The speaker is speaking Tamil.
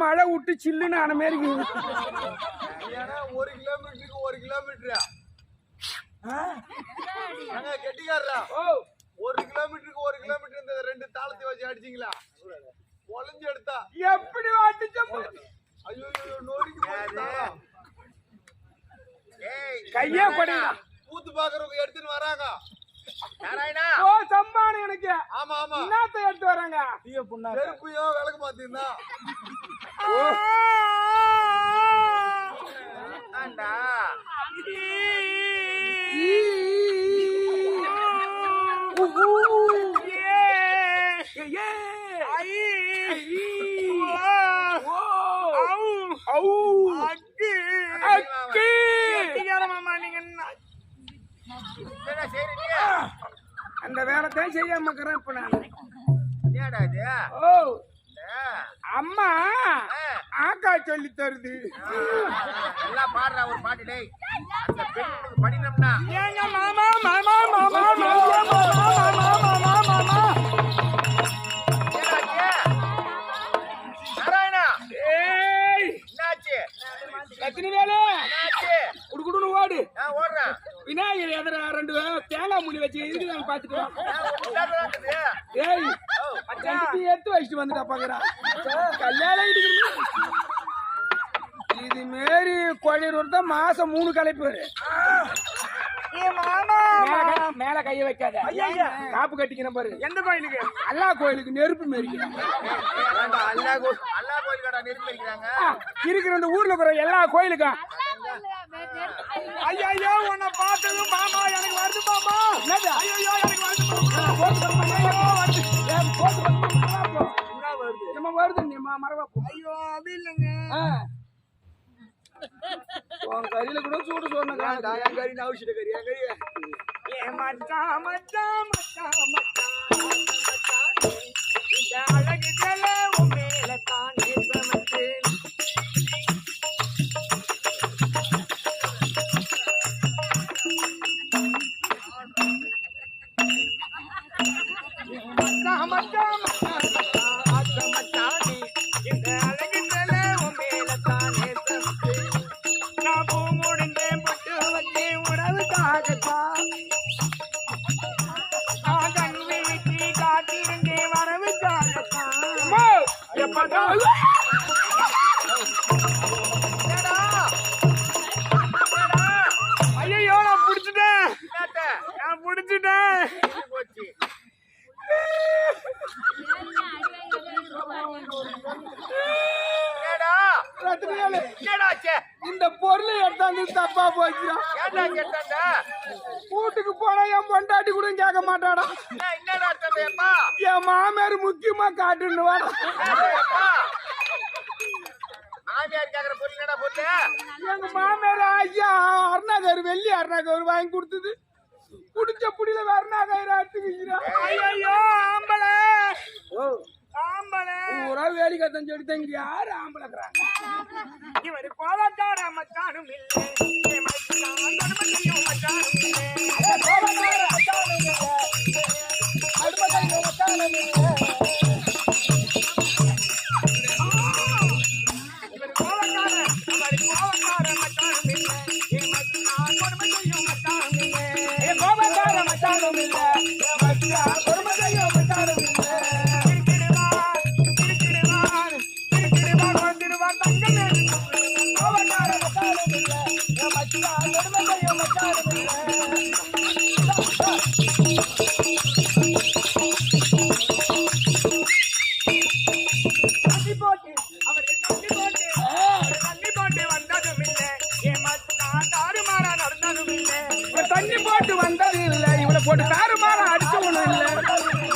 மழை விட்டு சில்லுன்னு ஆன மாதிரி 1 கிலோமீட்டருக்கு 1 கிலோமீட்டர் கெட்டிக்காரா 1 கிலோமீட்டருக்கு 1 கிலோமீட்டர் இந்த 2 தாளத்தை வச்சு அடிச்சீங்களா ஒளிஞ்சு எடுத்தா எப்படி அடிச்ச ஐயோ நோரிக்கு கையே கொடா பூத்து பாக்குறவங்க எடுத்துன்னு வராங்க நாராயணா ஓ சம்பான எனக்கு ஆமா ஆமா என்னத்தை எடுத்து வராங்க தீய புண்ணா செருப்புயோ விளக்கு மாத்தினா ஆண்டா அந்த வேலைத்தான் செய்யாம இருக்கிறேன் இப்ப நான். ஓ அம்மா ஆக்கா சொல்லி தருது எல்லாம் பாடுற ஒரு பாட்டு டேய் அந்த பெண்ணுக்கு படினம்னா ஏங்க மாமா மாமா மாமா மாமா மாமா மாமா மாமா நாராயணா ஏய் என்னாச்சு எத்தனை வேலை என்னாச்சு குடுகுடுன்னு ஓடு ஓடுறேன் விநாயகர் எதிர 2 தேங்காய் மூடி வச்சு இருக்குதான்னு பாத்துட்டு ஏய் எடுத்து வச்சுட்டு வந்துட்டா பாக்குறான் கல்யாணம் இது மாரி கோழியூர் தான் மாசம் 3 கலைப்பாரு மேல கைய வைக்காத காப்பு கட்டிக்கணும் பாரு எந்த கோயிலுக்கு அல்லா கோயிலுக்கு நெருப்பு மேரிக்கிறாங்க இருக்கிற இந்த ஊர்ல இருக்கிற எல்லா கோயிலுக்கும் ஐயோ உன்னை பார்த்ததும் மாமா எனக்கு வருது மாமா ஐயோ எனக்கு வருது வருது நீ மரவா ஐயோ அப்படி இல்லைங்க உன் கறியில கூட சூடு சொன்ன என் கறி அவசியம் கறி என் கறி ஏ மச்சான் மச்சான் மச்சான் மச்சான் இந்த அழகு தல உன் மேல தானே சமத்தேன் மச்சான் மச்சான் மச்சான் மச்சான் இந்த அழகு தல உன் மேல தானே சமத்தேன் நான் பூ முடிந்தேன் பட்டு வந்தேன் உறவுக்காகத்தான் நான் கண் விழிச்சு காத்திருந்தேன் வரவுக்காகத்தான் ஐயோ நான் புடிச்சிட்டேன் நான் புடிச்சிட்டேன் போச்சு இந்த பொருளை எடுத்தாந்து தப்பா போச்சுடா வீட்டுக்கு போனா என் பொண்டாட்டி கூட கேட்க மாட்டாடா என் மாமியார் முக்கியமா காட்டுன்னு வாடா எங்க மாமியார் ஐயா அருணாகர் வெள்ளி அருணாகர் வாங்கி கொடுத்தது குடிச்ச புடியில அருணாகர் எடுத்துக்கிறான் ஐயோ ஆம்பளை ஆம்பளை ஊரா வேலிக்கத்தான் சொல்லிட்டு இங்க யாரு ஆம்பளைக்குறாங்க இவரு கோலக்கார மச்சானும் இல்லை மச்சானும் இல்லை தண்ணி போட்டு வந்தது இல்லை இவளை போட்டு தாறுமாற